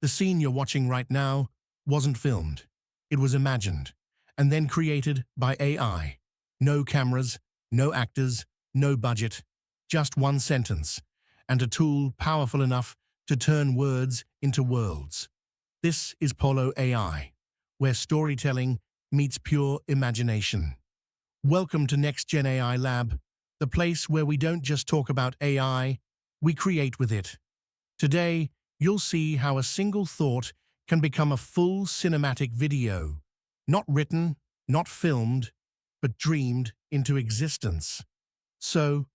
The scene you're watching right now wasn't filmed. It was imagined and then created by AI. No cameras, no actors, no budget, just one sentence and a tool powerful enough to turn words into worlds. This is Pollo AI, where storytelling meets pure imagination. Welcome to Next Gen AI Lab, the place where we don't just talk about AI, we create with it. Today, you'll see how a single thought can become a full cinematic video, not written, not filmed, but dreamed into existence. So,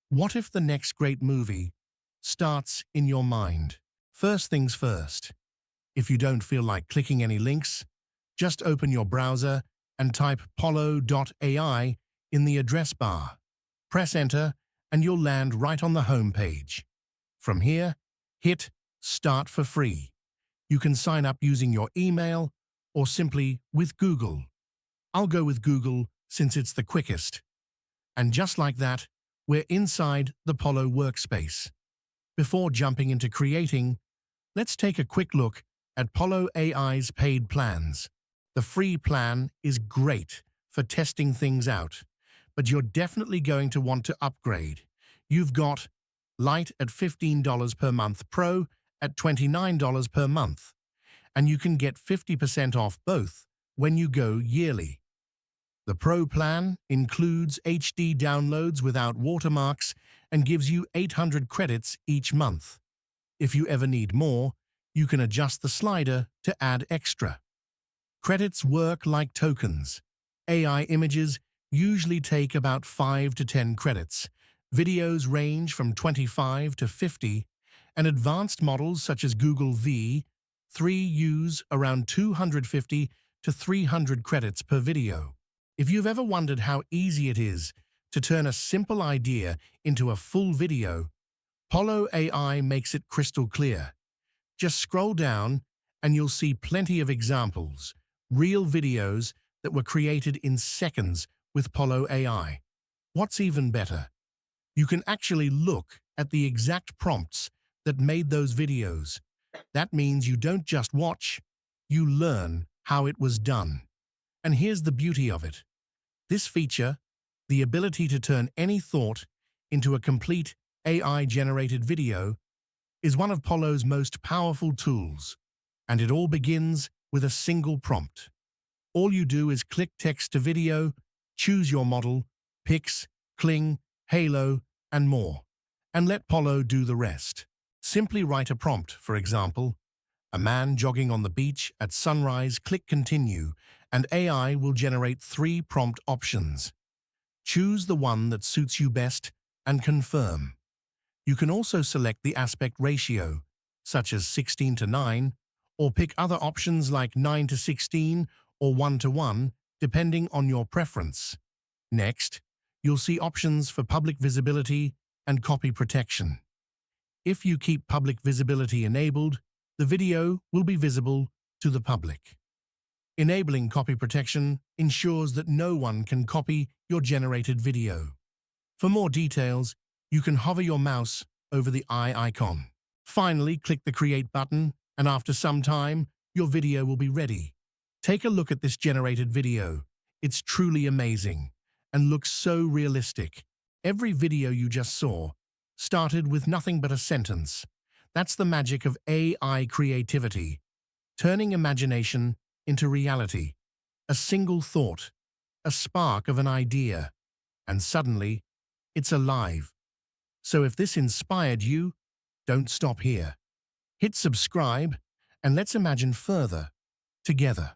what if the next great movie starts in your mind? First things first, if you don't feel like clicking any links, just open your browser and type pollo.ai in the address bar. Press enter and you'll land right on the home page. From here, hit Start for free. You can sign up using your email or simply with Google. I'll go with Google since it's the quickest. And just like that, we're inside the Pollo workspace. Before jumping into creating, let's take a quick look at Pollo AI's paid plans. The free plan is great for testing things out, but you're definitely going to want to upgrade. You've got Lite at $15 per month, Pro at $29 per month, and you can get 50% off both when you go yearly. The Pro plan includes HD downloads without watermarks and gives you 800 credits each month. If you ever need more, you can adjust the slider to add extra. Credits work like tokens. AI images usually take about 5 to 10 credits. Videos range from 25 to 50, and advanced models such as Google V3 use around 250 to 300 credits per video. If you've ever wondered how easy it is to turn a simple idea into a full video, Pollo AI makes it crystal clear. Just scroll down and you'll see plenty of examples, real videos that were created in seconds with Pollo AI. What's even better? You can actually look at the exact prompts that made those videos. That means you don't just watch, you learn how it was done. And here's the beauty of it. This feature, the ability to turn any thought into a complete AI-generated video, is one of Pollo's most powerful tools, and it all begins with a single prompt. All you do is click text to video, choose your model, pics, Kling, Halo, and more, and let Pollo do the rest. Simply write a prompt, for example, a man jogging on the beach at sunrise, click continue, and AI will generate 3 prompt options. Choose the one that suits you best and confirm. You can also select the aspect ratio, such as 16:9, or pick other options like 9:16 or 1:1, depending on your preference. Next, you'll see options for public visibility and copy protection. If you keep public visibility enabled, the video will be visible to the public. Enabling copy protection ensures that no one can copy your generated video. For more details, you can hover your mouse over the eye icon. Finally, click the Create button, and after some time, your video will be ready. Take a look at this generated video. It's truly amazing and looks so realistic. Every video you just saw started with nothing but a sentence. That's the magic of AI creativity, turning imagination into reality. A single thought, a spark of an idea, and suddenly, it's alive. So if this inspired you, don't stop here. Hit subscribe, and let's imagine further, together.